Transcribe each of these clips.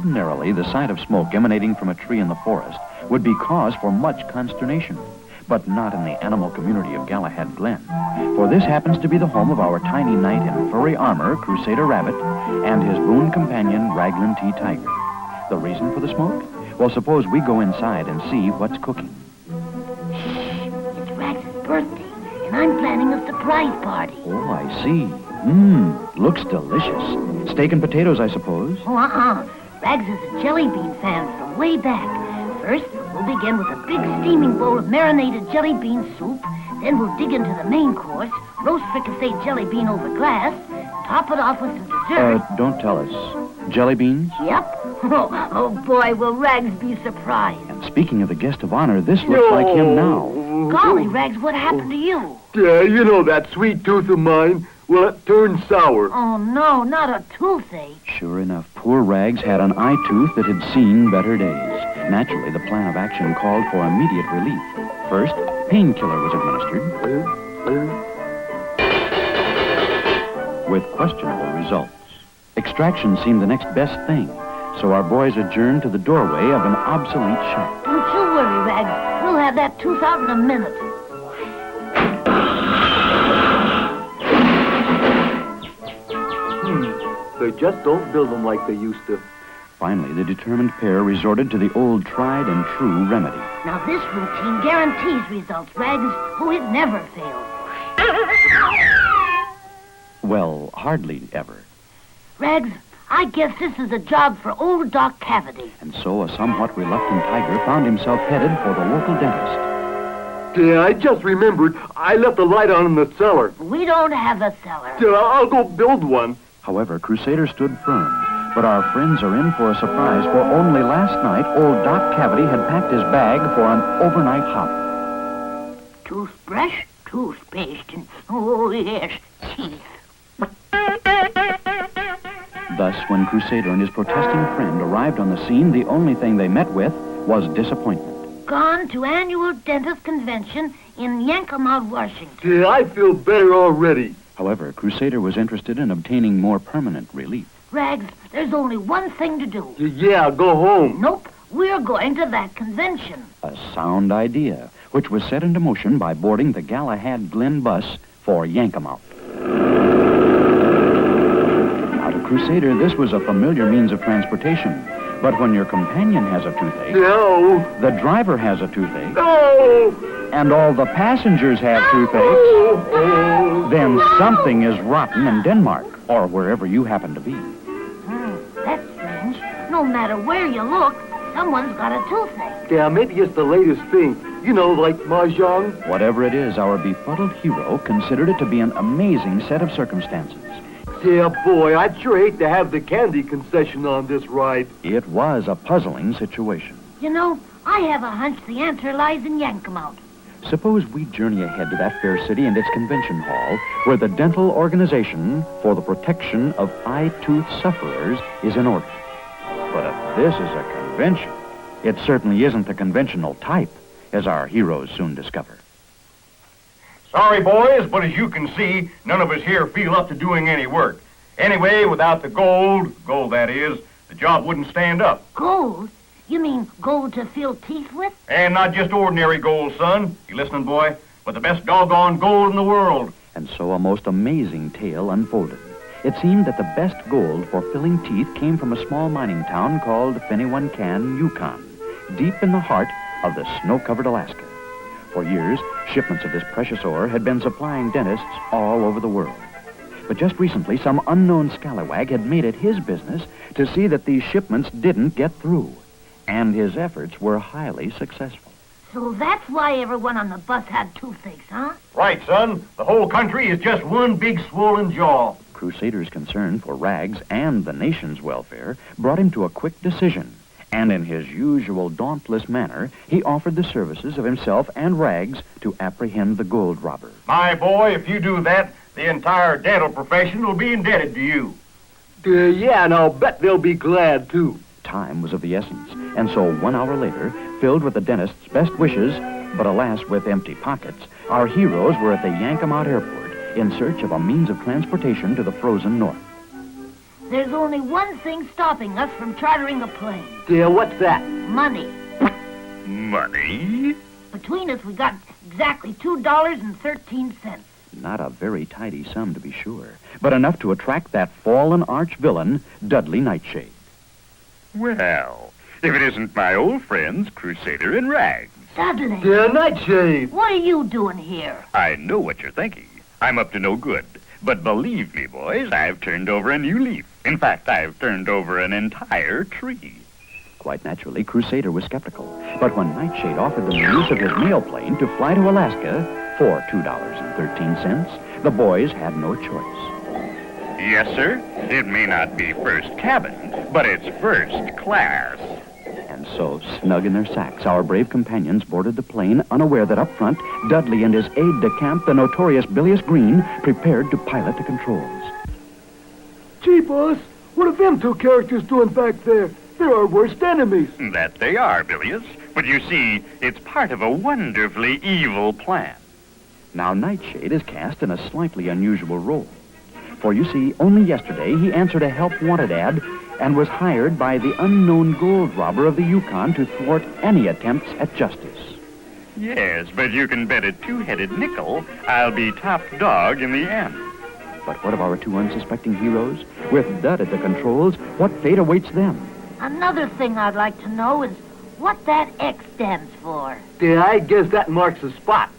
ordinarily, the sight of smoke emanating from a tree in the forest would be cause for much consternation, but not in the animal community of Galahad Glen. For this happens to be the home of our tiny knight in furry armor, Crusader Rabbit, and his boon companion, Raglan T. Tiger. The reason for the smoke? Well, suppose we go inside and see what's cooking. It's Rags' birthday, and I'm planning a surprise party. Oh, I see. Looks delicious. Steak and potatoes, I suppose? Oh, Rags is a jelly bean fan from way back. First, we'll begin with a big steaming bowl of marinated jelly bean soup. Then we'll dig into the main course, roast fricasseed jelly bean over glass, top it off with some dessert. Don't tell us. Jelly beans? Yep. Oh, boy, will Rags be surprised. And speaking of the guest of honor, this looks like him now. Golly, Rags, what happened to you? Yeah, you know that sweet tooth of mine. Well, it turned sour. Oh, no, not a toothache. Sure enough, poor Rags had an eye tooth that had seen better days. Naturally, the plan of action called for immediate relief. First, painkiller was administered, with questionable results. Extraction seemed the next best thing, so our boys adjourned to the doorway of an obsolete shop. Don't you worry, Rags. We'll have that tooth out in a minute. They just don't build them like they used to. Finally, the determined pair resorted to the old tried and true remedy. Now, this routine guarantees results, Rags. Oh, it never fails. Well, hardly ever. Rags, I guess this is a job for old Doc Cavity. And so a somewhat reluctant Tiger found himself headed for the local dentist. Yeah, I just remembered. I left the light on in the cellar. We don't have a cellar. Yeah, I'll go build one. However, Crusader stood firm. But our friends are in for a surprise, for only last night, old Doc Cavity had packed his bag for an overnight hop. Toothbrush, toothpaste, and, oh, yes, teeth. Thus, when Crusader and his protesting friend arrived on the scene, the only thing they met with was disappointment. Gone to annual dentist convention in Yankomount, Washington. Yeah, I feel better already. However, Crusader was interested in obtaining more permanent relief. Rags, there's only one thing to do. Yeah, go home. Nope, we're going to that convention. A sound idea, which was set into motion by boarding the Galahad Glen bus for Yankomount. Now, to Crusader, this was a familiar means of transportation. But when your companion has a toothache, No. the driver has a toothache, No. and all the passengers have toothaches, Oh. then something is rotten in Denmark, or wherever you happen to be. That's strange. No matter where you look, someone's got a toothache. Yeah, maybe it's the latest thing. You know, like Mahjong. Whatever it is, our befuddled hero considered it to be an amazing set of circumstances. Yeah, boy, I'd sure hate to have the candy concession on this ride. It was a puzzling situation. You know, I have a hunch the answer lies in Yankomount. Suppose we journey ahead to that fair city and its convention hall, where the Dental Organization for the Protection of Eye Tooth Sufferers is in order. But if this is a convention, it certainly isn't the conventional type, as our heroes soon discover. Sorry, boys, but as you can see, none of us here feel up to doing any work. Anyway, without the gold that is, the job wouldn't stand up. Gold? You mean gold to fill teeth with? And not just ordinary gold, son. You listening, boy? But the best doggone gold in the world. And so a most amazing tale unfolded. It seemed that the best gold for filling teeth came from a small mining town called Fennywankan, Yukon, deep in the heart of the snow-covered Alaska. For years, shipments of this precious ore had been supplying dentists all over the world. But just recently, some unknown scallywag had made it his business to see that these shipments didn't get through. And his efforts were highly successful. So that's why everyone on the bus had toothaches, huh? Right, son. The whole country is just one big swollen jaw. Crusader's concern for Rags and the nation's welfare brought him to a quick decision. And in his usual dauntless manner, he offered the services of himself and Rags to apprehend the gold robber. My boy, if you do that, the entire dental profession will be indebted to you. Yeah, and I'll bet they'll be glad, too. Time was of the essence, and so 1 hour later, filled with the dentist's best wishes, but alas, with empty pockets, our heroes were at the Yankomount Airport in search of a means of transportation to the frozen north. There's only one thing stopping us from chartering a plane. Yeah, what's that? Money. Money? Between us, we got exactly $2.13. Not a very tidy sum, to be sure, but enough to attract that fallen arch-villain, Dudley Nightshade. Well, if it isn't my old friends, Crusader and Rags. Dudley, Yeah, Nightshade. what are you doing here? I know what you're thinking. I'm up to no good. But believe me, boys, I've turned over a new leaf. In fact, I've turned over an entire tree. Quite naturally, Crusader was skeptical. But when Nightshade offered them the use of his mail plane to fly to Alaska for $2.13, the boys had no choice. Yes, sir. It may not be first cabin, but it's first class. And so, snug in their sacks, our brave companions boarded the plane, unaware that up front, Dudley and his aide-de-camp, the notorious Bilious Green, prepared to pilot the controls. Gee, boss, what are them two characters doing back there? They're our worst enemies. That they are, Bilious. But you see, it's part of a wonderfully evil plan. Now, Nightshade is cast in a slightly unusual role. For you see, only yesterday he answered a help wanted ad and was hired by the unknown gold robber of the Yukon to thwart any attempts at justice. Yes, but you can bet a two-headed nickel I'll be top dog in the end. But what of our two unsuspecting heroes? With Dud at the controls, what fate awaits them? Another thing I'd like to know is what that X stands for. Yeah, I guess that marks the spot.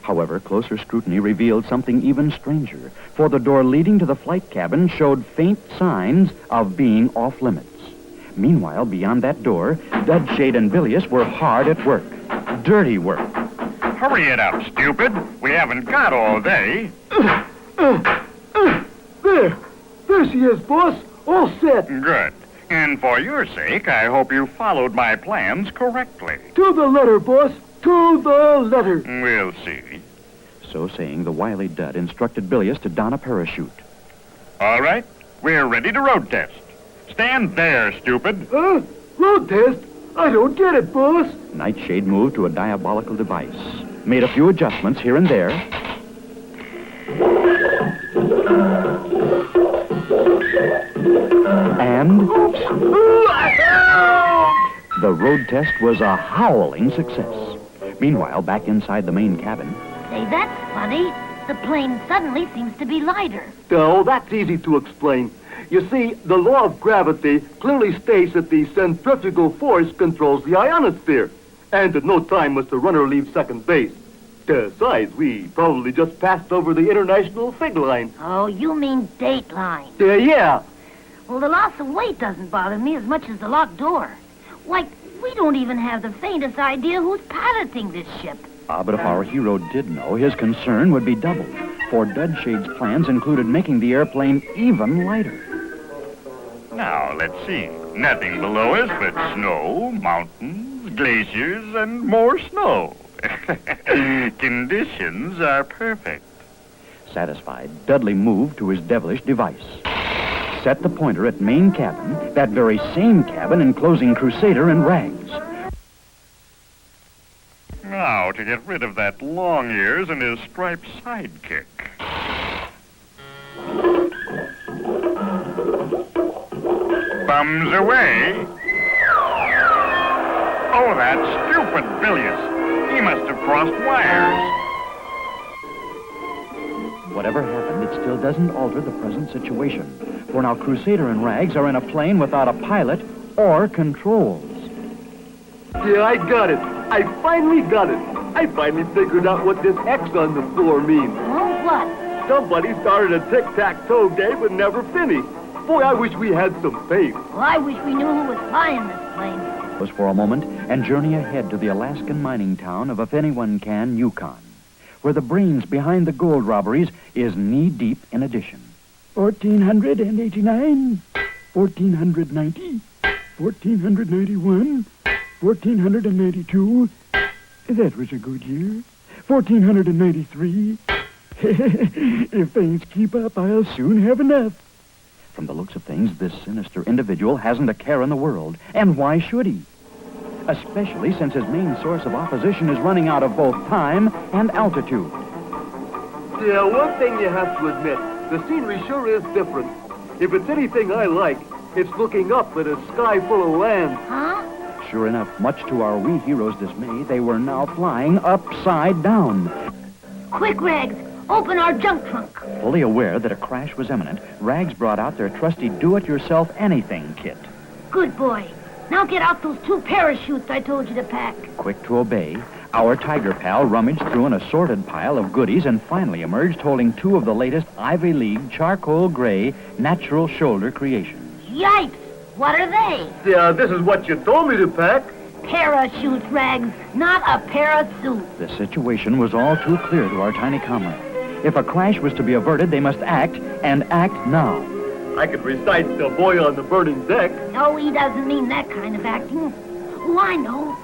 However, closer scrutiny revealed something even stranger, for the door leading to the flight cabin showed faint signs of being off-limits. Meanwhile, beyond that door, Dudshade and Bilious were hard at work. Dirty work. Hurry it up, stupid. We haven't got all day. There she is, boss. All set. Good. And for your sake, I hope you followed my plans correctly. To the letter, boss. To the letter. We'll see. So saying, the wily Dud instructed Bilious to don a parachute. All right, we're ready to road test. Stand there, stupid. Road test? I don't get it, boss. Nightshade moved to a diabolical device, made a few adjustments here and there, and the road test was a howling success. Meanwhile, back inside the main cabin, Say, that's funny. The plane suddenly seems to be lighter. Oh, that's easy to explain. You see, the law of gravity clearly states that the centrifugal force controls the ionosphere. And at no time must the runner leave second base. Besides, we probably just passed over the international fig line. Oh, you mean dateline. Yeah. Well, the loss of weight doesn't bother me as much as the locked door. Why, we don't even have the faintest idea who's piloting this ship. but if our hero did know, his concern would be doubled, for Dudshade's plans included making the airplane even lighter. Now, let's see. Nothing below us but snow, mountains, glaciers, and more snow. Conditions are perfect. Satisfied, Dudley moved to his devilish device. Set the pointer at main cabin, that very same cabin enclosing Crusader and Rags. Now, to get rid of that long ears and his striped sidekick. Thumbs away. Oh, that stupid Bilious. He must have crossed wires. Whatever happened, it still doesn't alter the present situation. For now, Crusader and Rags are in a plane without a pilot or controls. Yeah, I got it. I finally got it. I finally figured out what this X on the floor means. Oh, what? Somebody started a tic-tac-toe game and never finished. Boy, I wish we had some faith. Well, I wish we knew who was flying this plane. Was for a moment and journey ahead to the Alaskan mining town of If Anyone Can, Yukon, where the brains behind the gold robberies is knee-deep in addition. 1,489, 1,490, 1,491, 1,492. That was a good year. 1,493. If things keep up, I'll soon have enough. From the looks of things, this sinister individual hasn't a care in the world. And why should he? Especially since his main source of opposition is running out of both time and altitude. Yeah, one thing you have to admit, the scenery sure is different. If it's anything I like, it's looking up at a sky full of land. Huh? Sure enough, much to our wee hero's dismay, they were now flying upside down. Quick, Rags, open our junk trunk. Fully aware that a crash was imminent, Rags brought out their trusty do-it-yourself-anything kit. Good boy. Now get out those 2 parachutes I told you to pack. Quick to obey, our tiger pal rummaged through an assorted pile of goodies and finally emerged holding 2 of the latest Ivy League charcoal gray natural shoulder creations. Yipes! What are they? Yeah, this is what you told me to pack. Parachutes, Rags, not a parasuit. The situation was all too clear to our tiny comrade. If a crash was to be averted, they must act, and act now. I could recite The Boy on the Burning Deck. No, he doesn't mean that kind of acting. Oh, I know.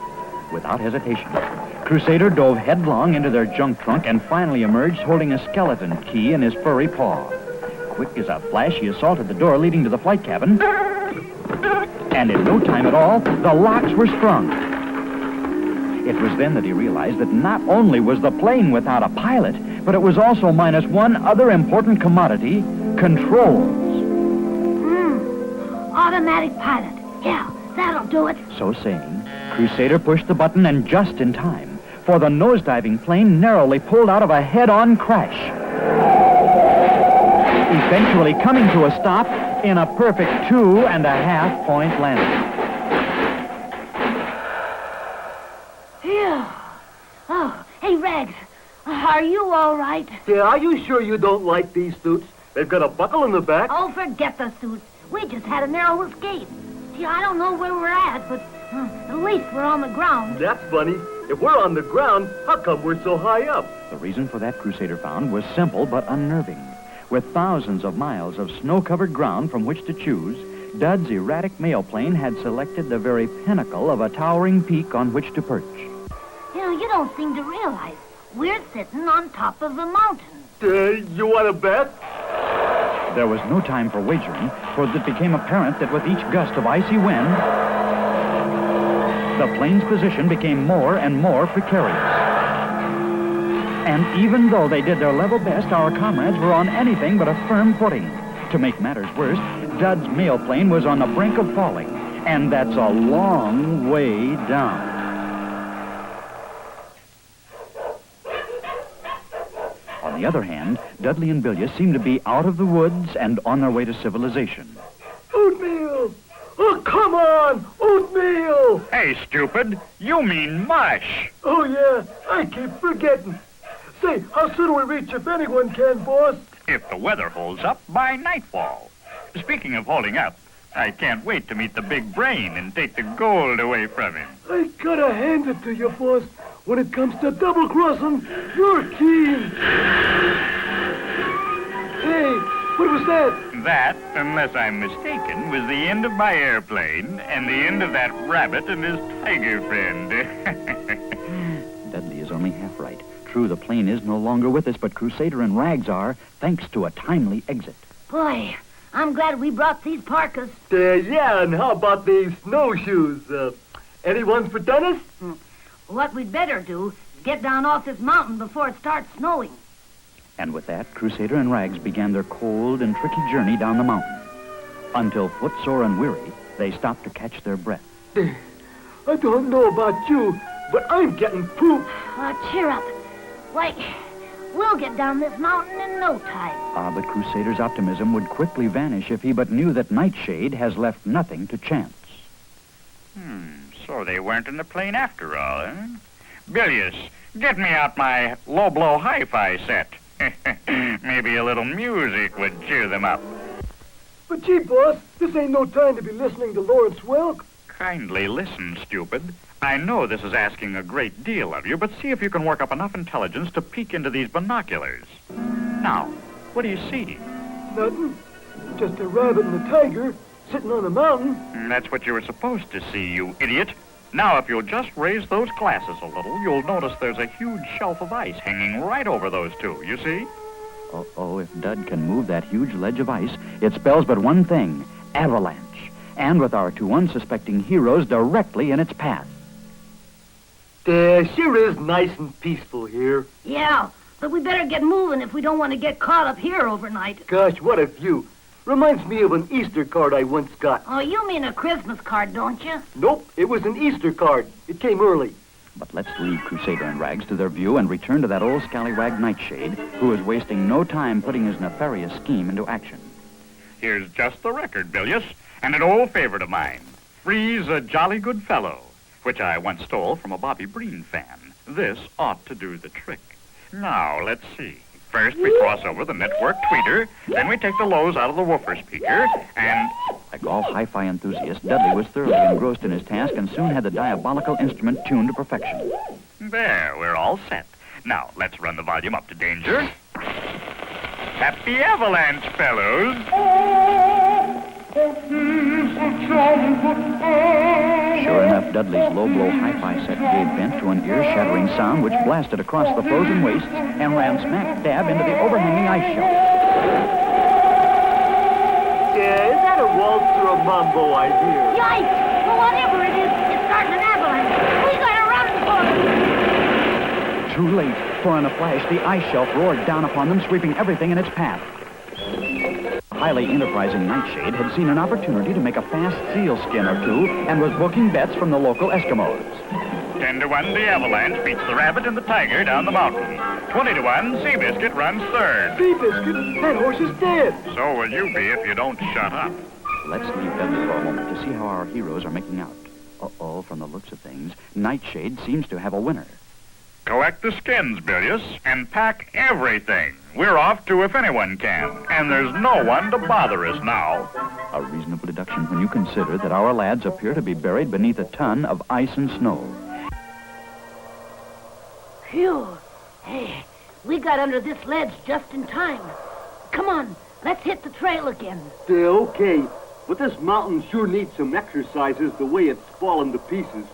Without hesitation, Crusader dove headlong into their junk trunk and finally emerged holding a skeleton key in his furry paw. Quick as a flash, he assaulted the door leading to the flight cabin. And in no time at all, the locks were sprung. It was then that he realized that not only was the plane without a pilot, but it was also minus one other important commodity, controls. Automatic pilot. Yeah, that'll do it. So saying, Crusader pushed the button and just in time, for the nosediving plane narrowly pulled out of a head-on crash, eventually coming to a stop in a perfect 2.5-point landing. Phew. Oh, hey, Rags, are you all right? Yeah, are you sure you don't like these suits? They've got a buckle in the back. Oh, forget the suits. We just had a narrow escape. See, I don't know where we're at, but at least we're on the ground. That's funny. If we're on the ground, how come we're so high up? The reason for that, Crusader found, was simple but unnerving. With thousands of miles of snow-covered ground from which to choose, Dud's erratic mail plane had selected the very pinnacle of a towering peak on which to perch. You know, you don't seem to realize we're sitting on top of a mountain. You want to bet? There was no time for wagering, for it became apparent that with each gust of icy wind, the plane's position became more and more precarious. And even though they did their level best, our comrades were on anything but a firm footing. To make matters worse, Dud's mail plane was on the brink of falling, and that's a long way down. On the other hand, Dudley and Billius seemed to be out of the woods and on their way to civilization. Oatmeal! Oh, come on! Oatmeal! Hey, stupid, you mean mush. Oh, yeah, I keep forgetting. Say, how soon will we reach if anyone can, boss? If the weather holds up, by nightfall. Speaking of holding up, I can't wait to meet the big brain and take the gold away from him. I gotta hand it to you, boss. When it comes to double-crossing, you're keen. Hey, what was that? That, unless I'm mistaken, was the end of my airplane and the end of that rabbit and his tiger friend. Dudley is only half right. True, the plane is no longer with us, but Crusader and Rags are, thanks to a timely exit. Boy, I'm glad we brought these parkas. Yeah, and how about these snowshoes? Anyone for Dennis? What we'd better do is get down off this mountain before it starts snowing. And with that, Crusader and Rags began their cold and tricky journey down the mountain. Until footsore and weary, they stopped to catch their breath. I don't know about you, but I'm getting pooped. Cheer up. Why, we'll get down this mountain in no time. But Crusader's optimism would quickly vanish if he but knew that Nightshade has left nothing to chance. So they weren't in the plane after all, eh? Billius, get me out my low-blow hi-fi set. Maybe a little music would cheer them up. But gee, boss, this ain't no time to be listening to Lawrence Welk. Kindly listen, stupid. I know this is asking a great deal of you, but see if you can work up enough intelligence to peek into these binoculars. Now, what do you see? Nothing. Just a rabbit and a tiger sitting on a mountain. That's what you were supposed to see, you idiot. Now, if you'll just raise those glasses a little, you'll notice there's a huge shelf of ice hanging right over those two, you see? Oh, if Dud can move that huge ledge of ice, it spells but one thing, avalanche. And with our two unsuspecting heroes directly in its path. Sure is nice and peaceful here. Yeah, but we better get moving if we don't want to get caught up here overnight. Gosh, what a view. Reminds me of an Easter card I once got. Oh, you mean a Christmas card, don't you? Nope, it was an Easter card. It came early. But let's leave Crusader and Rags to their view and return to that old scallywag Nightshade, who is wasting no time putting his nefarious scheme into action. Here's just the record, Bilious, and an old favorite of mine. Free's a jolly good fellow, which I once stole from a Bobby Breen fan. This ought to do the trick. Now, let's see. First, we cross over the network tweeter, then we take the lows out of the woofer speaker, and... Like all hi-fi enthusiasts, Dudley was thoroughly engrossed in his task and soon had the diabolical instrument tuned to perfection. There, we're all set. Now, let's run the volume up to danger. Happy avalanche, fellows! Sure enough, Dudley's low-blow hi-fi set gave vent to an ear-shattering sound which blasted across the frozen wastes and ran smack dab into the overhanging ice shelf. Yeah, is that a waltz or a mambo I hear? Yikes! Well, whatever it is, it's starting an avalanche. We gotta run for it. Too late, for in a flash, the ice shelf roared down upon them, sweeping everything in its path. The highly enterprising Nightshade had seen an opportunity to make a fast sealskin or two and was booking bets from the local Eskimos. 10-1, the avalanche beats the rabbit and the tiger down the mountain. 20-1, Seabiscuit runs third. Seabiscuit, that horse is dead. So will you be if you don't shut up. Let's leave Dudley for a moment to see how our heroes are making out. Uh-oh, from the looks of things, Nightshade seems to have a winner. Collect the skins, Bilious, and pack everything. We're off to If Anyone Can, and there's no one to bother us now. A reasonable deduction when you consider that our lads appear to be buried beneath a ton of ice and snow. Phew. Hey, we got under this ledge just in time. Come on, let's hit the trail again. Okay, but this mountain sure needs some exercises the way it's fallen to pieces.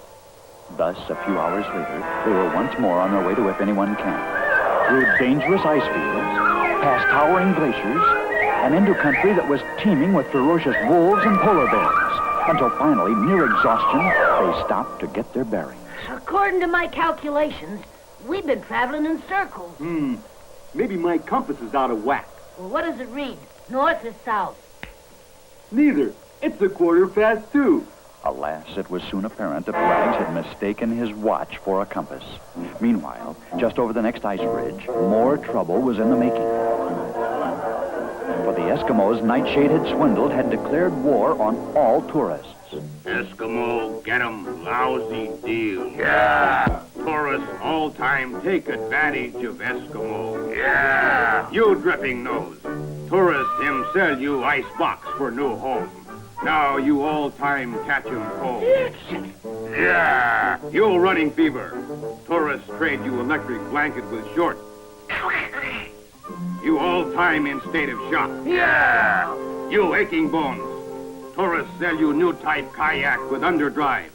Thus, a few hours later, they were once more on their way to If Anyone Can. Through dangerous ice fields, past towering glaciers, and into country that was teeming with ferocious wolves and polar bears, until finally, near exhaustion, they stopped to get their bearings. According to my calculations, we've been traveling in circles. Maybe my compass is out of whack. Well, what does it read? North or south? Neither. It's 2:15. Alas, it was soon apparent that Rags had mistaken his watch for a compass. Meanwhile, just over the next ice bridge, more trouble was in the making. For the Eskimos Nightshade had swindled had declared war on all tourists. Eskimo, get 'em lousy deal. Yeah. Tourists all time take advantage of Eskimo. Yeah. You dripping nose. Tourists him sell you ice box for new home. Now you all time catch 'em cold. Yeah. You running fever. Tourists trade you electric blanket with short. You all time in state of shock. Yeah. You aching bones. Tourists sell you new type kayak with underdrive.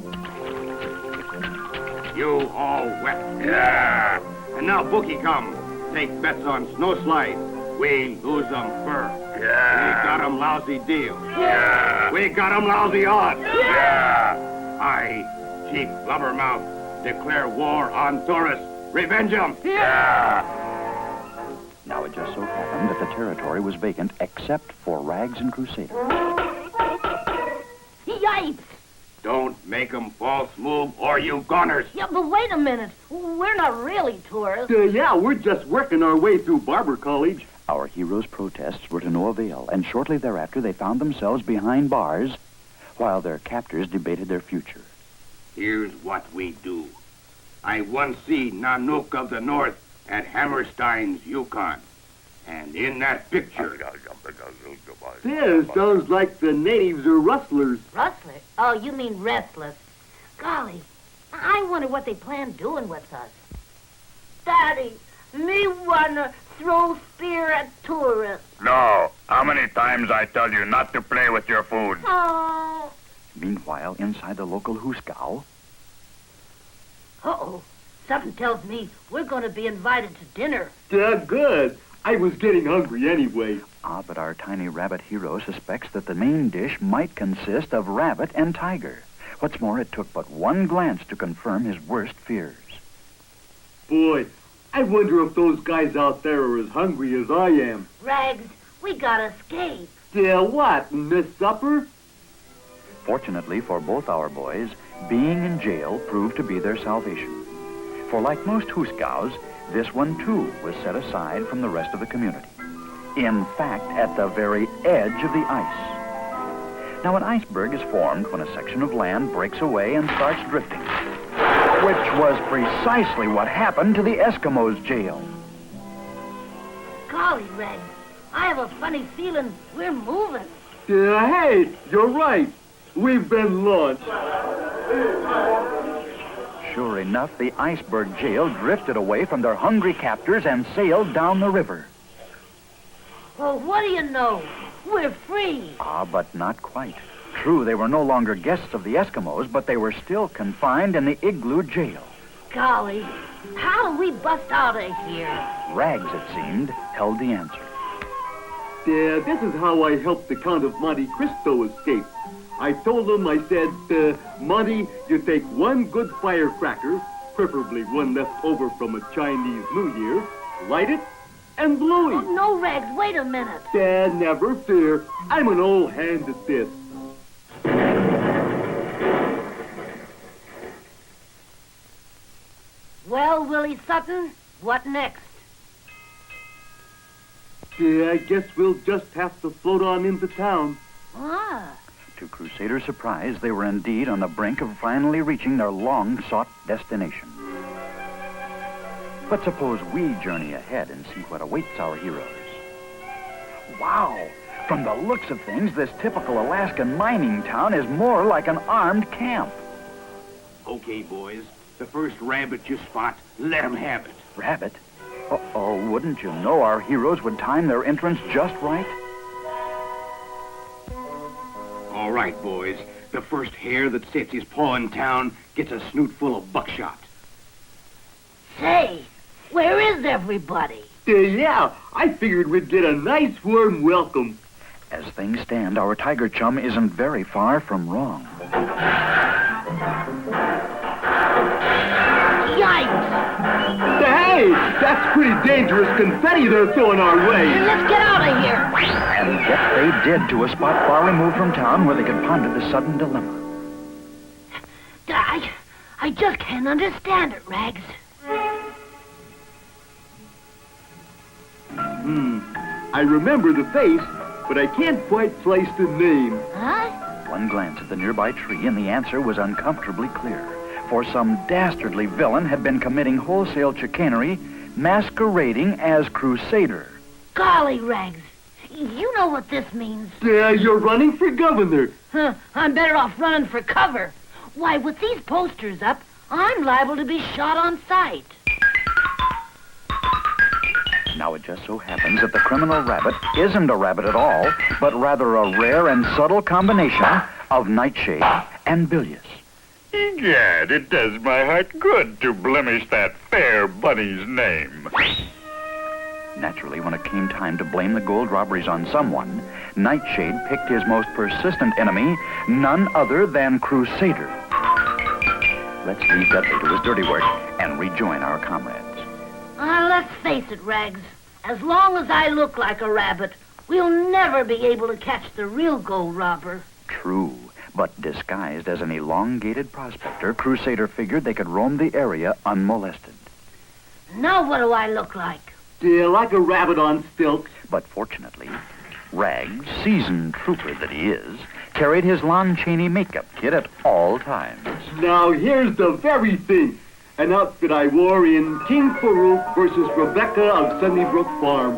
You all wet. Yeah. And now bookie come. Take bets on snowslide. We lose 'em fur. Yeah. We got 'em lousy deal. Yeah. We got 'em lousy odds. Yeah. I, Chief Blubbermouth, declare war on tourists. Revenge 'em. Yeah. Now it just so happened that the territory was vacant except for Rags and Crusader. Yipes! Don't make 'em false move or you goners. Yeah, but wait a minute. We're not really tourists. Yeah, we're just working our way through Barber College. Our heroes' protests were to no avail, and shortly thereafter they found themselves behind bars while their captors debated their future. Here's what we do. I once see Nanook of the North at Hammerstein's Yukon. And in that picture... Yeah, sounds like the natives are rustlers. Rustlers? Oh, you mean restless. Golly, I wonder what they plan doing with us. Daddy, me wanna throw spear at tourists. No. How many times I tell you not to play with your food? Oh. Meanwhile, inside the local hooskow, Uh-oh. Something tells me we're going to be invited to dinner. Yeah, good. I was getting hungry anyway. but our tiny rabbit hero suspects that the main dish might consist of rabbit and tiger. What's more, it took but one glance to confirm his worst fears. Boy, I wonder if those guys out there are as hungry as I am. Rags, we gotta escape. What, miss supper? Fortunately for both our boys, being in jail proved to be their salvation. For like most Hooskows, this one too was set aside from the rest of the community. In fact, at the very edge of the ice. Now, an iceberg is formed when a section of land breaks away and starts drifting, which was precisely what happened to the Eskimos' jail. Golly, Rex, I have a funny feeling we're moving. Hey, you're right. We've been launched. Sure enough, the iceberg jail drifted away from their hungry captors and sailed down the river. Well, what do you know? We're free. Ah, but not quite. True, they were no longer guests of the Eskimos, but they were still confined in the igloo jail. Golly, how do we bust out of here? Rags, it seemed, held the answer. This is how I helped the Count of Monte Cristo escape. I told him, I said, Monty, you take one good firecracker, preferably one left over from a Chinese New Year, light it, and blow Oh, it. no, Rex, wait a minute. Never fear. I'm an old hand at this. Well, Willie Sutton, what next? I guess we'll just have to float on into town. Ah, To Crusader's surprise, they were indeed on the brink of finally reaching their long-sought destination. But suppose we journey ahead and see what awaits our heroes. Wow! From the looks of things, this typical Alaskan mining town is more like an armed camp. Okay, boys. The first rabbit you spot, let 'em have it. Rabbit? Oh, wouldn't you know our heroes would time their entrance just right? All right, boys. The first hare that sets his paw in town gets a snoot full of buckshot. say, where is everybody? Yeah, I figured we'd get a nice warm welcome. As things stand, our tiger chum isn't very far from wrong. Yikes! Hey, that's pretty dangerous confetti they're throwing our way. Let's get out of here. And yet they did to a spot far removed from town where they could ponder the sudden dilemma. I just can't understand it, Rags. I remember the face, but I can't quite place the name. Huh? One glance at the nearby tree and the answer was uncomfortably clear. For some dastardly villain had been committing wholesale chicanery, masquerading as Crusader. Golly, Rags. You know what this means. Yeah, you're running for governor. Huh, I'm better off running for cover. Why, with these posters up, I'm liable to be shot on sight. Now it just so happens that the criminal rabbit isn't a rabbit at all, but rather a rare and subtle combination of Nightshade and Bilious. Egad, it does my heart good to blemish that fair bunny's name. Naturally, when it came time to blame the gold robberies on someone, Nightshade picked his most persistent enemy, none other than Crusader. Let's leave Dudley to his dirty work and rejoin our comrades. Let's face it, Rags. As long as I look like a rabbit, we'll never be able to catch the real gold robber. True, but disguised as an elongated prospector, Crusader figured they could roam the area unmolested. Now what do I look like? Yeah, like a rabbit on stilts. But fortunately, Rags, seasoned trooper that he is, carried his Lon Chaney makeup kit at all times. Now here's the very thing. An outfit I wore in King Farouk versus Rebecca of Sunnybrook Farm.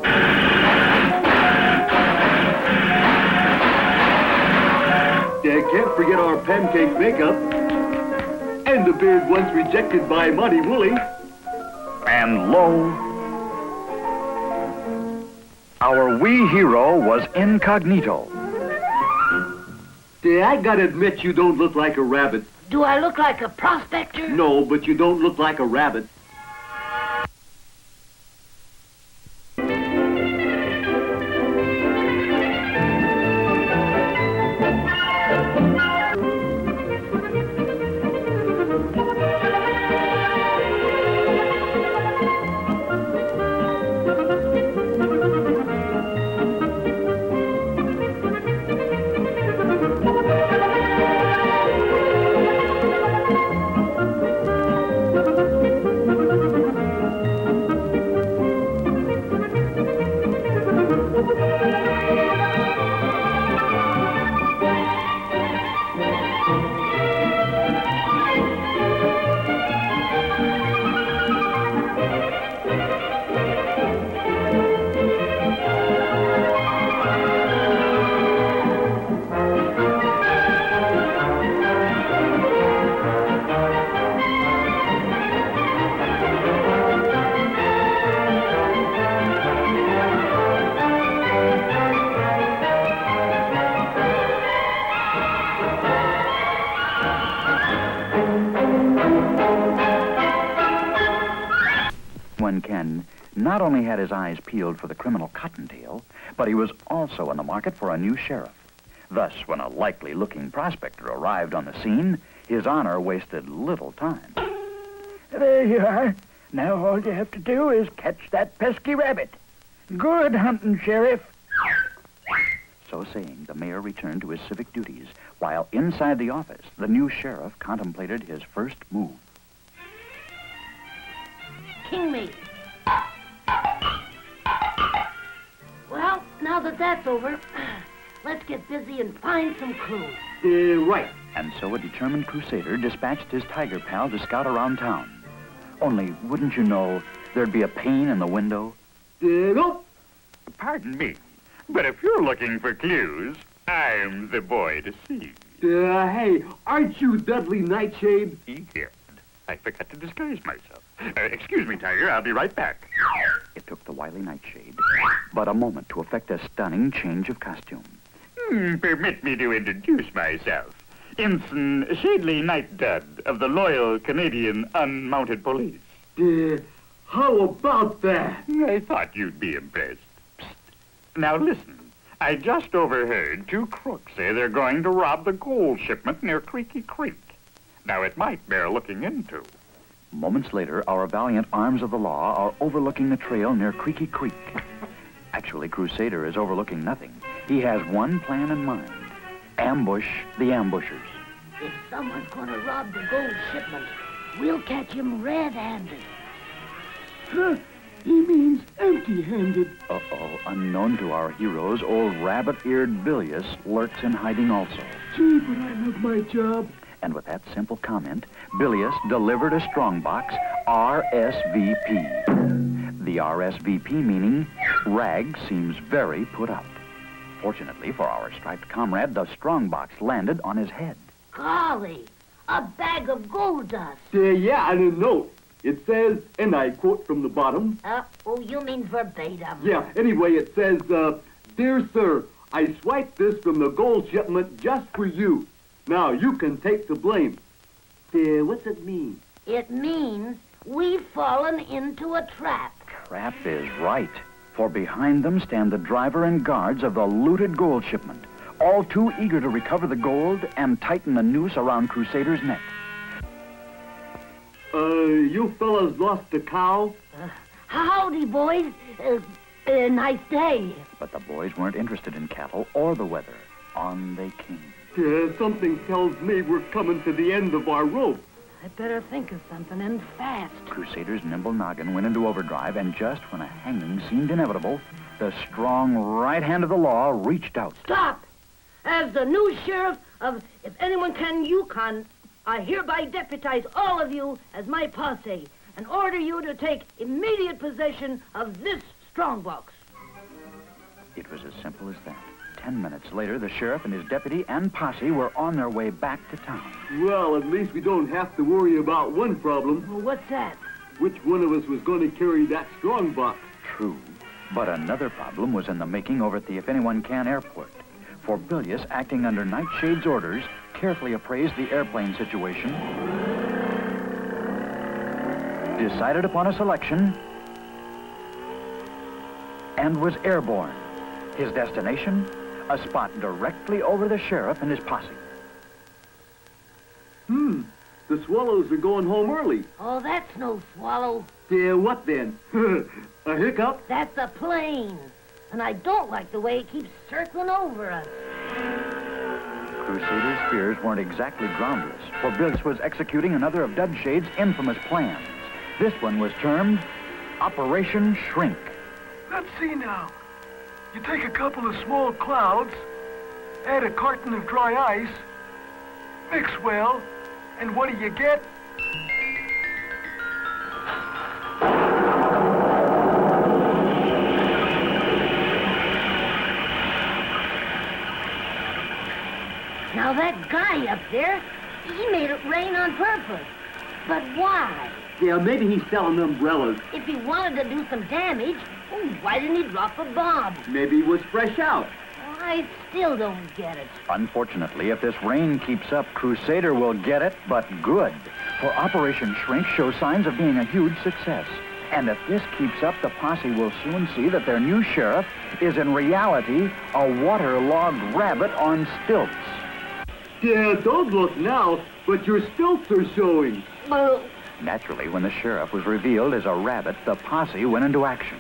Yeah, can't forget our pancake makeup. And the beard once rejected by Monty Woolley. And lo, our wee hero was incognito. Yeah, I gotta admit you don't look like a rabbit. Do I look like a prospector? No, but you don't look like a rabbit. Ken not only had his eyes peeled for the criminal Cottontail, but he was also on the market for a new sheriff. Thus, when a likely-looking prospector arrived on the scene, his honor wasted little time. There you are. Now all you have to do is catch that pesky rabbit. Good hunting, Sheriff. So saying, the mayor returned to his civic duties, while inside the office, the new sheriff contemplated his first move. King me. Well, now that that's over, let's get busy and find some clues. Right. And so a determined crusader dispatched his tiger pal to scout around town. Only, wouldn't you know, there'd be a pane in the window? Nope. Pardon me, but if you're looking for clues, I'm the boy to see. Hey, aren't you Dudley Nightshade? Egad, I forgot to disguise myself. Excuse me, Tiger, I'll be right back. It took the wily Nightshade but a moment to effect a stunning change of costume. Permit me to introduce myself. Ensign Shadley Nightdud of the Loyal Canadian Unmounted Police. How about that? I thought you'd be impressed. Psst. Now listen. I just overheard two crooks say they're going to rob the gold shipment near Creaky Creek. Now, it might bear looking into. Moments later, our valiant arms of the law are overlooking the trail near Creaky Creek. Actually, Crusader is overlooking nothing. He has one plan in mind. Ambush the ambushers. If someone's gonna rob the gold shipment, we'll catch him red-handed. Huh? He means empty-handed. Uh-oh, unknown to our heroes, old rabbit-eared Bilious lurks in hiding also. Gee, but I love my job. And with that simple comment, Bilious delivered a strongbox RSVP. The RSVP meaning, Rag seems very put out. Fortunately for our striped comrade, the strongbox landed on his head. Golly, a bag of gold dust. Yeah, and a note. It says, and I quote from the bottom. Oh, you mean verbatim. Yeah, anyway, it says, Dear Sir, I swiped this from the gold shipment just for you. Now, you can take the blame. What's it mean? It means we've fallen into a trap. Trap is right, for behind them stand the driver and guards of the looted gold shipment, all too eager to recover the gold and tighten the noose around Crusader's neck. You fellas lost the cow? Howdy, boys. Nice day. But the boys weren't interested in cattle or the weather. On they came. Something tells me we're coming to the end of our rope. I'd better think of something, and fast. Crusader's nimble noggin went into overdrive, and just when a hanging seemed inevitable, the strong right hand of the law reached out. Stop! As the new sheriff of If Anyone Can Yukon, I hereby deputize all of you as my posse and order you to take immediate possession of this strongbox. It was as simple as that. 10 minutes later, the sheriff and his deputy and posse were on their way back to town. Well, at least we don't have to worry about one problem. Well, what's that? Which one of us was going to carry that strongbox? True. But another problem was in the making over at the If Anyone Can airport. For Bilious, acting under Nightshade's orders, carefully appraised the airplane situation, decided upon a selection, and was airborne. His destination, a spot directly over the sheriff and his posse. The swallows are going home early. Oh, that's no swallow. What then? A hiccup? That's a plane. And I don't like the way it keeps circling over us. Crusader's fears weren't exactly groundless, for Bilious was executing another of Dudshade's infamous plans. This one was termed Operation Shrink. Let's see now. You take a couple of small clouds, add a carton of dry ice, mix well, and what do you get? Now that guy up there, he made it rain on purpose. But why? Yeah, maybe he's selling umbrellas. If he wanted to do some damage, why didn't he drop a bomb? Maybe he was fresh out. I still don't get it. Unfortunately, if this rain keeps up, Crusader will get it, but good. For Operation Shrink shows signs of being a huge success. And if this keeps up, the posse will soon see that their new sheriff is in reality a waterlogged rabbit on stilts. Yeah, don't look now, but your stilts are showing. Naturally, when the sheriff was revealed as a rabbit, the posse went into action.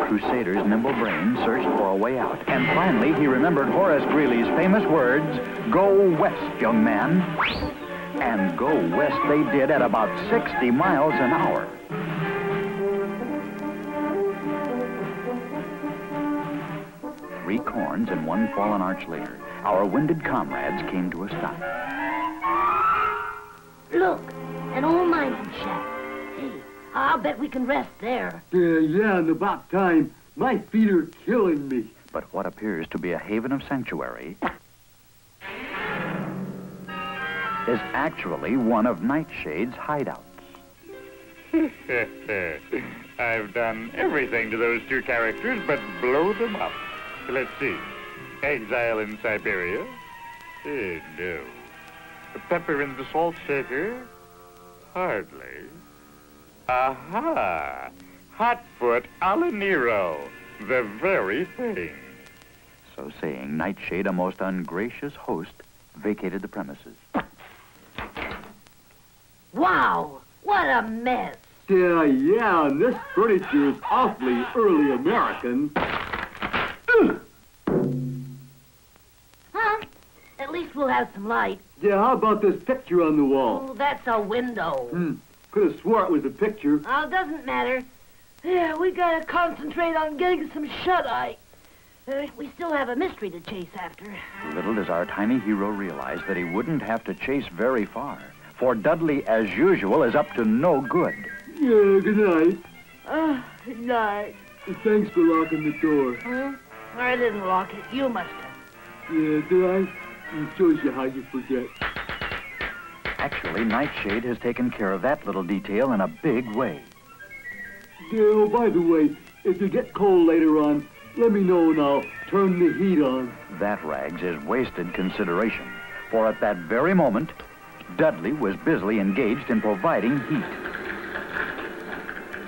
Crusader's nimble brain searched for a way out, and finally he remembered Horace Greeley's famous words, "Go west, young man." And go west they did at about 60 miles an hour. 3 corns and 1 fallen arch later, our winded comrades came to a stop. Look, an old mining shack. Hey, I'll bet we can rest there. Yeah, and about time. My feet are killing me. But what appears to be a haven of sanctuary is actually one of Nightshade's hideouts. I've done everything to those 2 characters but blow them up. Let's see. Exile in Siberia? No. Pepper in the salt shaker? Hardly. Aha! Hotfoot a la Nero. The very thing. So saying, Nightshade, a most ungracious host, vacated the premises. Wow, what a mess. Yeah, and this furniture is awfully early American. Huh? At least we'll have some light. Yeah, how about this picture on the wall? Oh, that's a window. Could have swore it was a picture. Oh, doesn't matter. Yeah, we gotta concentrate on getting some shut-eye. We still have a mystery to chase after. Little does our tiny hero realize that he wouldn't have to chase very far, for Dudley, as usual, is up to no good. Yeah, good night. Good night. Thanks for locking the door. Huh? I didn't lock it. You must have. Yeah, did I? It shows you how you forget. Actually, Nightshade has taken care of that little detail in a big way. Yeah, oh, by the way, if you get cold later on, let me know and I'll turn the heat on. That, Rags, is wasted consideration, for at that very moment, Dudley was busily engaged in providing heat.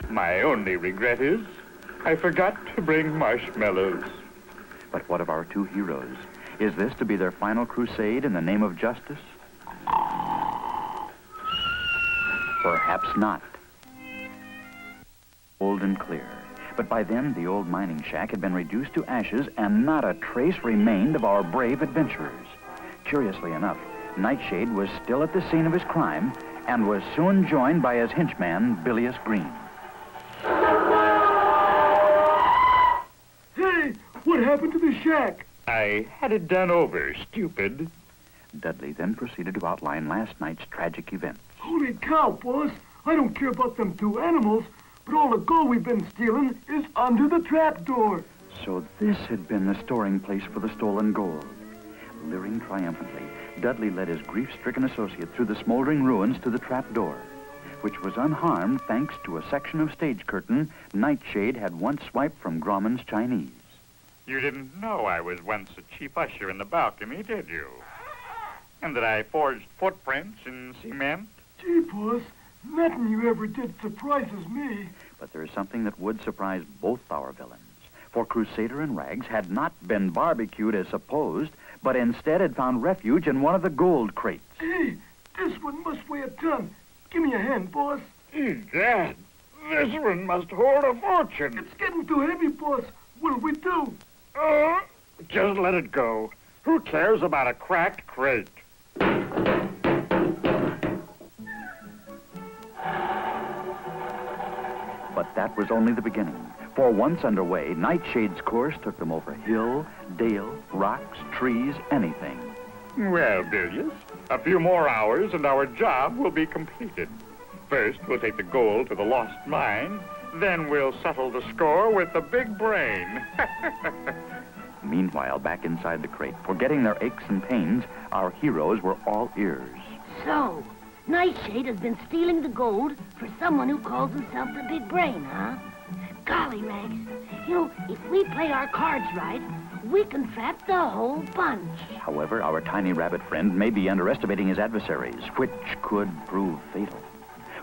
My only regret is I forgot to bring marshmallows. But what of our 2 heroes? Is this to be their final crusade in the name of justice? Perhaps not. Old and clear. But by then, the old mining shack had been reduced to ashes, and not a trace remained of our brave adventurers. Curiously enough, Nightshade was still at the scene of his crime, and was soon joined by his henchman, Bilious Green. Hey, what happened to the shack? I had it done over, stupid. Dudley then proceeded to outline last night's tragic events. Holy cow, boss. I don't care about them 2 animals, but all the gold we've been stealing is under the trapdoor. So this had been the storing place for the stolen gold. Leering triumphantly, Dudley led his grief-stricken associate through the smoldering ruins to the trapdoor, which was unharmed thanks to a section of stage curtain Nightshade had once swiped from Grauman's Chinese. You didn't know I was once a chief usher in the balcony, did you? And that I forged footprints in cement? Gee, boss, nothing you ever did surprises me. But there is something that would surprise both our villains. For Crusader and Rags had not been barbecued as supposed, but instead had found refuge in one of the gold crates. Hey, this one must weigh a ton. Give me a hand, boss. Egad, this one must hold a fortune. It's getting too heavy, boss. What'll we do? Just let it go. Who cares about a cracked crate? But that was only the beginning. For once underway, Nightshade's course took them over hill, dale, rocks, trees, anything. Well, Bilious, a few more hours and our job will be completed. First, we'll take the gold to the lost mine. Then we'll settle the score with the big brain. Meanwhile, back inside the crate, forgetting their aches and pains, our heroes were all ears. So, Nightshade has been stealing the gold for someone who calls himself the Big Brain, huh? Golly, Rags, You know, if we play our cards right, we can trap the whole bunch. However, our tiny rabbit friend may be underestimating his adversaries, which could prove fatal.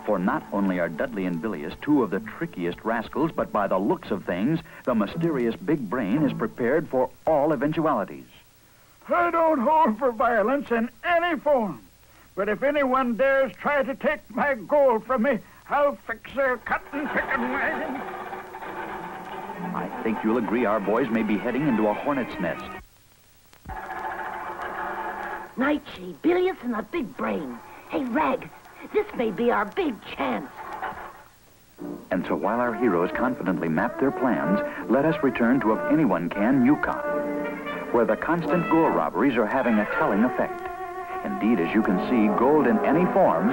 For not only are Dudley and Bilious two of the trickiest rascals, but by the looks of things, the mysterious Big Brain is prepared for all eventualities. I don't hold for violence in any form. But if anyone dares try to take my gold from me, I'll fix their cotton-picking wagon. I think you'll agree our boys may be heading into a hornet's nest. Nightshade, Bilious, and the Big Brain. Hey, Rags, this may be our big chance. And so while our heroes confidently map their plans, let us return to If Anyone Can, Yukon, where the constant gold robberies are having a telling effect. Indeed, as you can see, gold in any form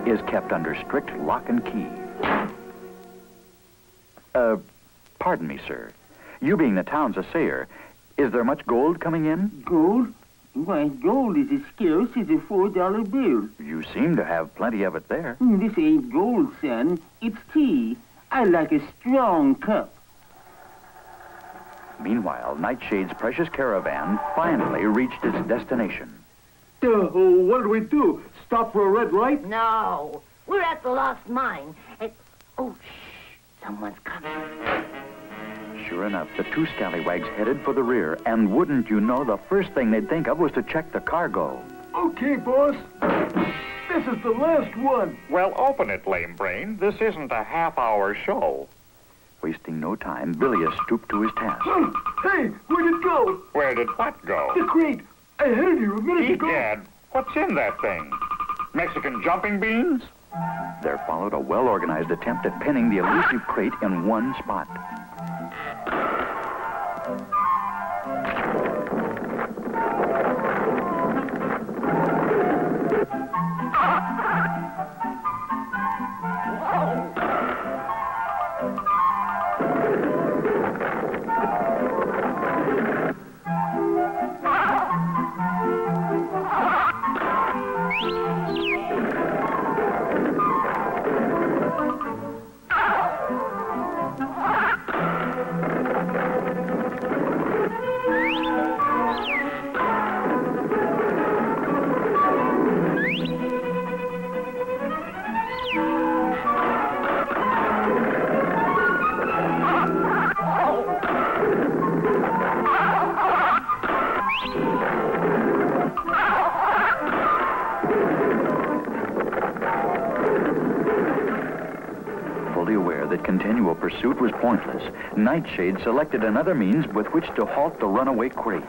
is kept under strict lock and key. Pardon me, sir. You being the town's assayer, is there much gold coming in? Gold? Why, gold is as scarce as a $4 bill. You seem to have plenty of it there. This ain't gold, son. It's tea. I like a strong cup. Meanwhile, Nightshade's precious caravan finally reached its destination. What do we do? Stop for a red light? No, we're at the Lost Mine. And, oh, shh, someone's coming. Sure enough, the two scallywags headed for the rear, and wouldn't you know, the first thing they'd think of was to check the cargo. Okay, boss. This is the last one. Well, open it, lame brain. This isn't a half-hour show. Wasting no time, Bilious stooped to his task. Hey, where'd it go? Where did what go? The crate. I had it here a minute ago. Egad, what's in that thing? Mexican jumping beans? There followed a well-organized attempt at pinning the elusive crate in one spot. Fully aware that continual pursuit was pointless, Nightshade selected another means with which to halt the runaway crate.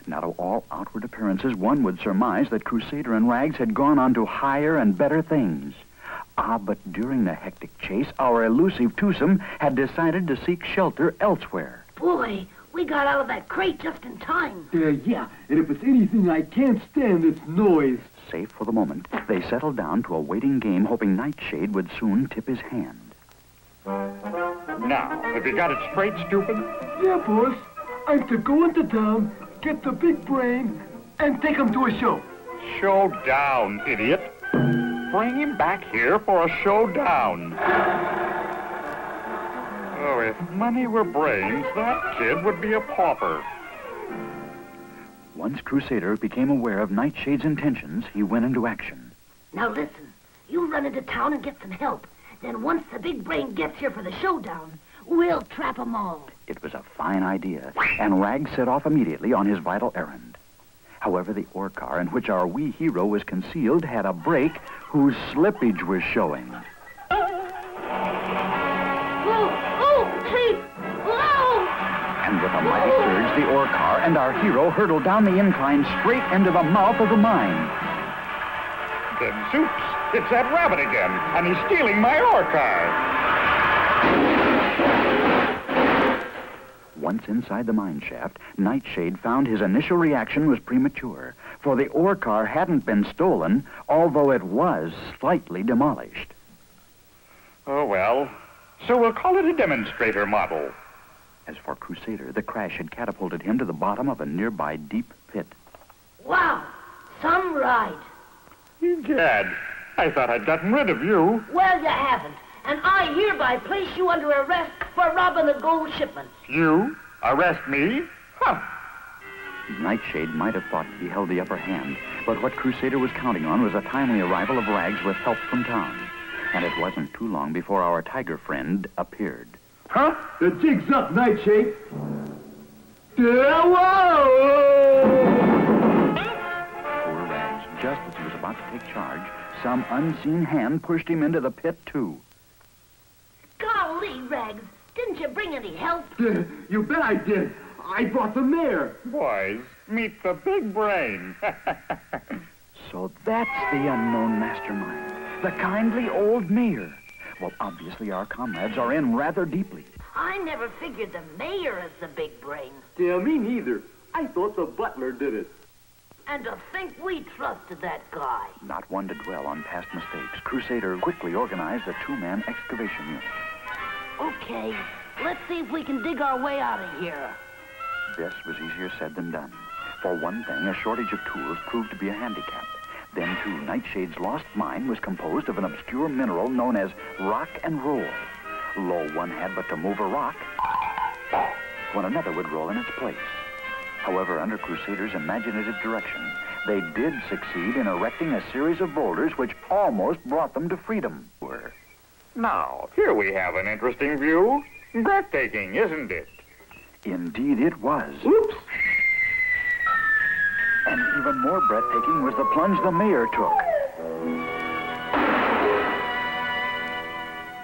Now, to all outward appearances, one would surmise that Crusader and Rags had gone on to higher and better things. Ah, but during the hectic chase, our elusive twosome had decided to seek shelter elsewhere. Boy, we got out of that crate just in time. Yeah, and if it's anything I can't stand, it's noise. Safe for the moment, they settled down to a waiting game, hoping Nightshade would soon tip his hand. Now, have you got it straight, stupid? Yeah, boss. I'm to go into town, get the Big Brain, and take him to a show. Showdown, idiot. Bring him back here for a showdown. Oh, if money were brains, that kid would be a pauper. Once Crusader became aware of Nightshade's intentions, he went into action. Now listen, you run into town and get some help. Then once the Big Brain gets here for the showdown, we'll trap 'em all. It was a fine idea, and Rags set off immediately on his vital errand. However, the ore car in which our wee hero was concealed had a break whose slippage was showing. And with a mighty surge, the ore car and our hero hurtled down the incline straight into the mouth of the mine. Then soups, it's that rabbit again, and he's stealing my ore car. Once inside the mine shaft, Nightshade found his initial reaction was premature, for the ore car hadn't been stolen, although it was slightly demolished. Oh, well, so we'll call it a demonstrator model. As for Crusader, the crash had catapulted him to the bottom of a nearby deep pit. Wow, some ride. Egad, I thought I'd gotten rid of you. Well, you haven't. and I hereby place you under arrest for robbing the gold shipment. You? Arrest me? Huh. Nightshade might have thought he held the upper hand, but what Crusader was counting on was a timely arrival of Rags with help from town. And it wasn't too long before our tiger friend appeared. Huh? The jig's up, Nightshade. Whoa! Poor Rags, just as he was about to take charge, some unseen hand pushed him into the pit, too. Golly, Rags, didn't you bring any help? You bet I did. I brought the mayor. Boys, meet the big brain. So that's the unknown mastermind, the kindly old mayor. Well, obviously our comrades are in rather deeply. I never figured the mayor as the big brain. Yeah, me neither. I thought the butler did it. And to think we trusted that guy. Not one to dwell on past mistakes, Crusader quickly organized a two-man excavation unit. Okay, let's see if we can dig our way out of here. This was easier said than done. For one thing, a shortage of tools proved to be a handicap. Then, too, Nightshade's lost mine was composed of an obscure mineral known as rock and roll. Lo, one had but to move a rock when another would roll in its place. However, under Crusader's imaginative direction, they did succeed in erecting a series of boulders which almost brought them to freedom. Now, here we have an interesting view. Breathtaking, isn't it? Indeed it was. Oops. And even more breathtaking was the plunge the mayor took.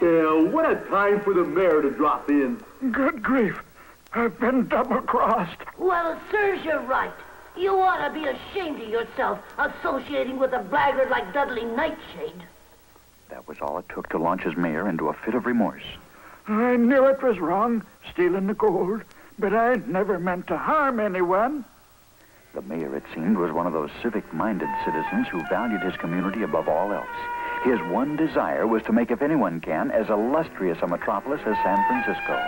Yeah, what a time for the mayor to drop in. Good grief. I've been double-crossed. Well, it serves you right. You ought to be ashamed of yourself associating with a blackguard like Dudley Nightshade. That was all it took to launch his mayor into a fit of remorse. I knew it was wrong, stealing the gold, but I never meant to harm anyone. The mayor, it seemed, was one of those civic-minded citizens who valued his community above all else. His one desire was to make, if anyone can, as illustrious a metropolis as San Francisco.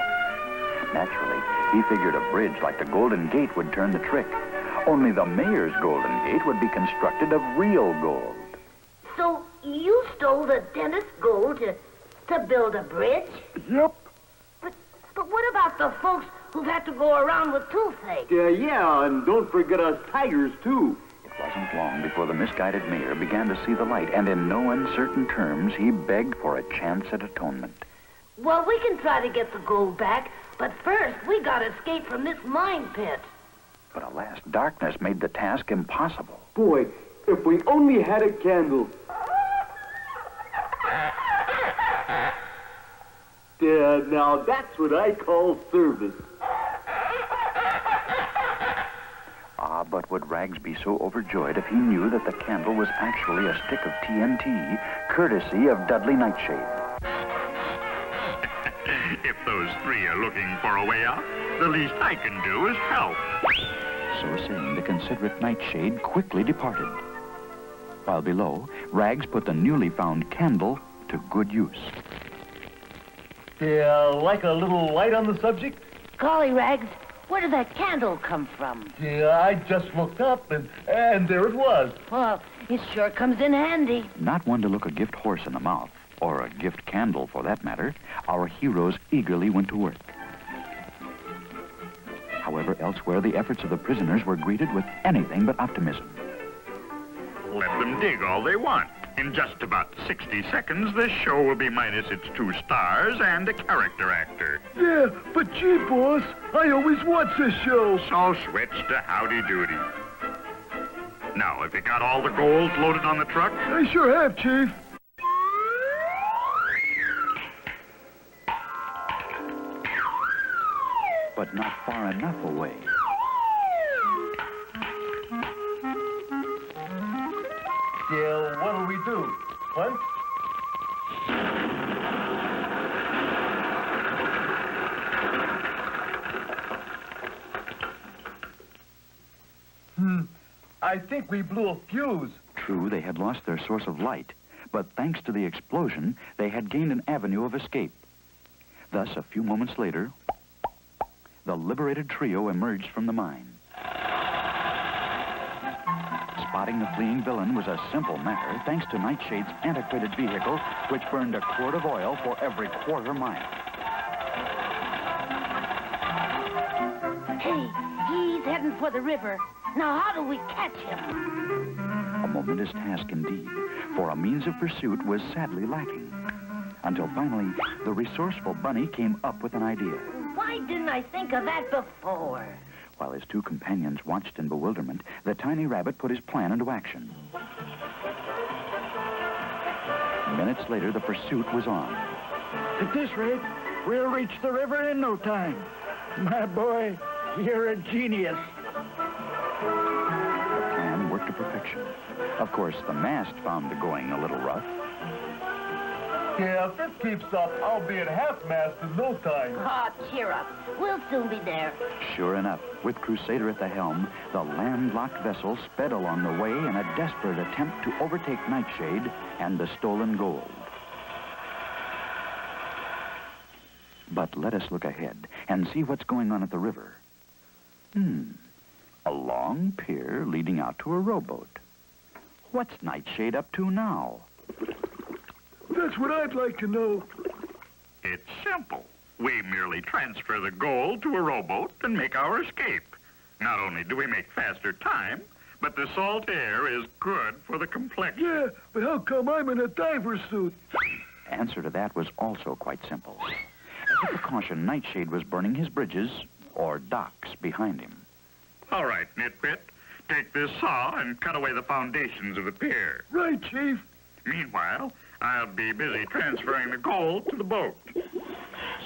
Naturally, he figured a bridge like the Golden Gate would turn the trick. Only the mayor's Golden Gate would be constructed of real gold. So you stole the dentist's gold to build a bridge? Yep. But what about the folks who've had to go around with toothache? Yeah, and don't forget us tigers, too. It wasn't long before the misguided mayor began to see the light, and in no uncertain terms, he begged for a chance at atonement. Well, we can try to get the gold back, but first we gotta escape from this mine pit. But alas, darkness made the task impossible. Boy, if we only had a candle. Yeah, now that's what I call service. Ah, but would Rags be so overjoyed if he knew that the candle was actually a stick of TNT, courtesy of Dudley Nightshade? If those three are looking for a way out, the least I can do is help. So saying, the considerate Nightshade quickly departed. While below, Rags put the newly found candle to good use. Yeah, like a little light on the subject? Golly, Rags, where did that candle come from? Yeah, I just looked up, and there it was. Well, it sure comes in handy. Not one to look a gift horse in the mouth, or a gift candle for that matter, our heroes eagerly went to work. However, elsewhere, the efforts of the prisoners were greeted with anything but optimism. Let them dig all they want. In just about 60 seconds, this show will be minus its 2 stars and a character actor. Yeah, but gee, boss, I always watch this show. So switch to Howdy Doody. Now, have you got all the gold loaded on the truck? I sure have, Chief. But not far enough away. Yeah, what'll we do? What? I think we blew a fuse. True, they had lost their source of light, but thanks to the explosion, they had gained an avenue of escape. Thus, a few moments later, the liberated trio emerged from the mine. Spotting the fleeing villain was a simple matter thanks to Nightshade's antiquated vehicle, which burned a quart of oil for every quarter mile. Hey, he's heading for the river. Now, how do we catch him? A momentous task indeed, for a means of pursuit was sadly lacking. Until finally, the resourceful bunny came up with an idea. Why didn't I think of that before? While his two companions watched in bewilderment, the tiny rabbit put his plan into action. Minutes later, the pursuit was on. At this rate, we'll reach the river in no time. My boy, you're a genius. The plan worked to perfection. Of course, the mast found the going a little rough. Yeah, if this keeps up, I'll be at half-mast in no time. Ah, cheer up. We'll soon be there. Sure enough, with Crusader at the helm, the landlocked vessel sped along the way in a desperate attempt to overtake Nightshade and the stolen gold. But let us look ahead and see what's going on at the river. A long pier leading out to a rowboat. What's Nightshade up to now? That's what I'd like to know. It's simple. We merely transfer the gold to a rowboat and make our escape. Not only do we make faster time, but the salt air is good for the complexion. Yeah, but how come I'm in a diver's suit? Answer to that was also quite simple. As a precaution, Nightshade was burning his bridges, or docks, behind him. All right, Nitwit. Take this saw and cut away the foundations of the pier. Right, Chief. Meanwhile, I'll be busy transferring the gold to the boat.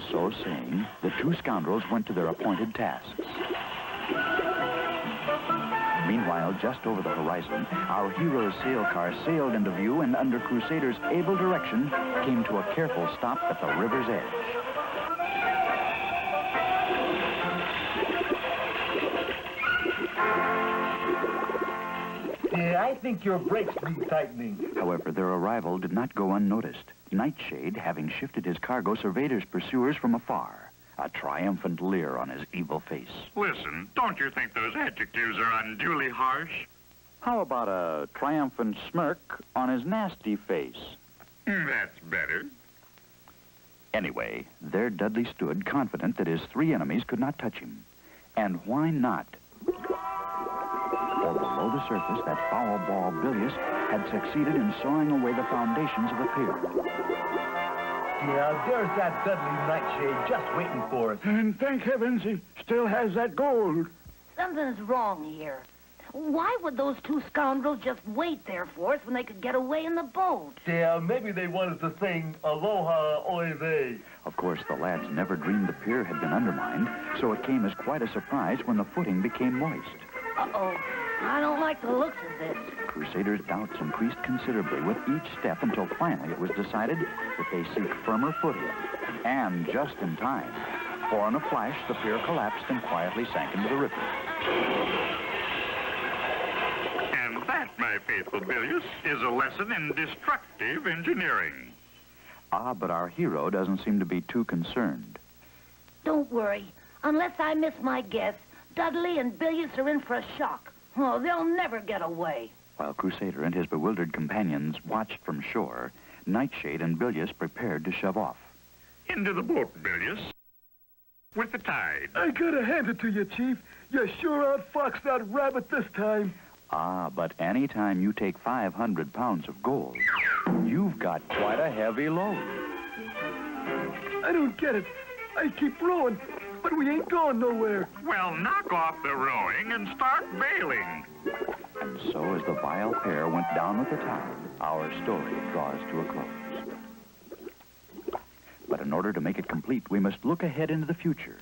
So saying, the two scoundrels went to their appointed tasks. Meanwhile, just over the horizon, our hero's sail car sailed into view and under Crusader's able direction came to a careful stop at the river's edge. Yeah, I think your brakes need tightening. However, their arrival did not go unnoticed. Nightshade, having shifted his cargo, surveyed his pursuers from afar, a triumphant leer on his evil face. Listen, don't you think those adjectives are unduly harsh? How about a triumphant smirk on his nasty face? That's better. Anyway, there Dudley stood, confident that his three enemies could not touch him. And why not? For below the surface, that foul ball Bilious had succeeded in sawing away the foundations of the pier. Yeah, there's that Dudley Nightshade just waiting for us. And thank heavens he still has that gold. Something's wrong here. Why would those two scoundrels just wait there for us when they could get away in the boat? Yeah, maybe they wanted to sing Aloha Oy Vey. Of course, the lads never dreamed the pier had been undermined, so it came as quite a surprise when the footing became moist. Uh-oh. I don't like the looks of this. Crusader's doubts increased considerably with each step until finally it was decided that they seek firmer footing. And just in time, for in a flash, the pier collapsed and quietly sank into the river. And that, my faithful Bilious, is a lesson in destructive engineering. Ah, but our hero doesn't seem to be too concerned. Don't worry. Unless I miss my guess, Dudley and Bilious are in for a shock. Oh, they'll never get away. While Crusader and his bewildered companions watched from shore, Nightshade and Bilious prepared to shove off. Into the boat, Bilious. With the tide. I gotta hand it to you, Chief. You sure outfoxed that rabbit this time. Ah, but any time you take 500 pounds of gold, you've got quite a heavy load. I don't get it. I keep rowing, but we ain't going nowhere. Well, knock off the rowing and start bailing. And so as the vile pair went down with the tide, our story draws to a close. But in order to make it complete, we must look ahead into the future.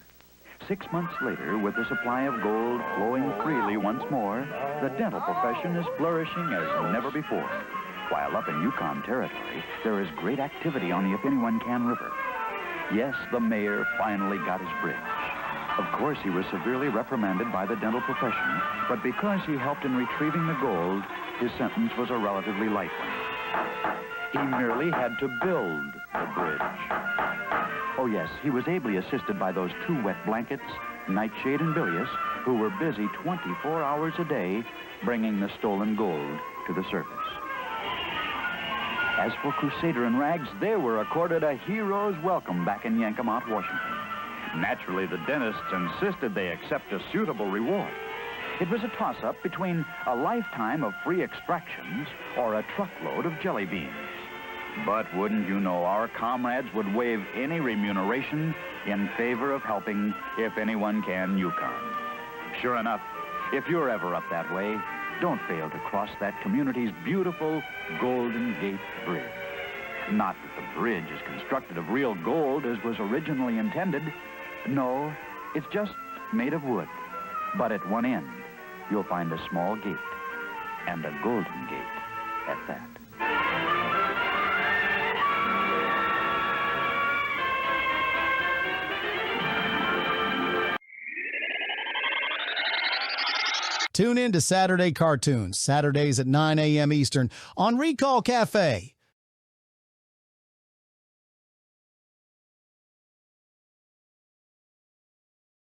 6 months later, with the supply of gold flowing freely once more, the dental profession is flourishing as never before. While up in Yukon Territory, there is great activity on the If Anyone Can River. Yes, the mayor finally got his bridge. Of course, he was severely reprimanded by the dental profession, but because he helped in retrieving the gold, his sentence was a relatively light one. He merely had to build the bridge. Oh, yes, he was ably assisted by those two wet blankets Nightshade and Bilious, who were busy 24 hours a day bringing the stolen gold to the surface. As for Crusader and Rags, they were accorded a hero's welcome back in Yankomot, Washington. Naturally, the dentists insisted they accept a suitable reward. It was a toss-up between a lifetime of free extractions or a truckload of jelly beans. But wouldn't you know, our comrades would waive any remuneration in favor of helping If Anyone Can Yukon. Sure enough, if you're ever up that way, don't fail to cross that community's beautiful Golden Gate Bridge. Not that the bridge is constructed of real gold as was originally intended. No, it's just made of wood. But at one end, you'll find a small gate, and a golden gate at that. Tune in to Saturday Cartoons, Saturdays at 9 a.m. Eastern on Recall Cafe.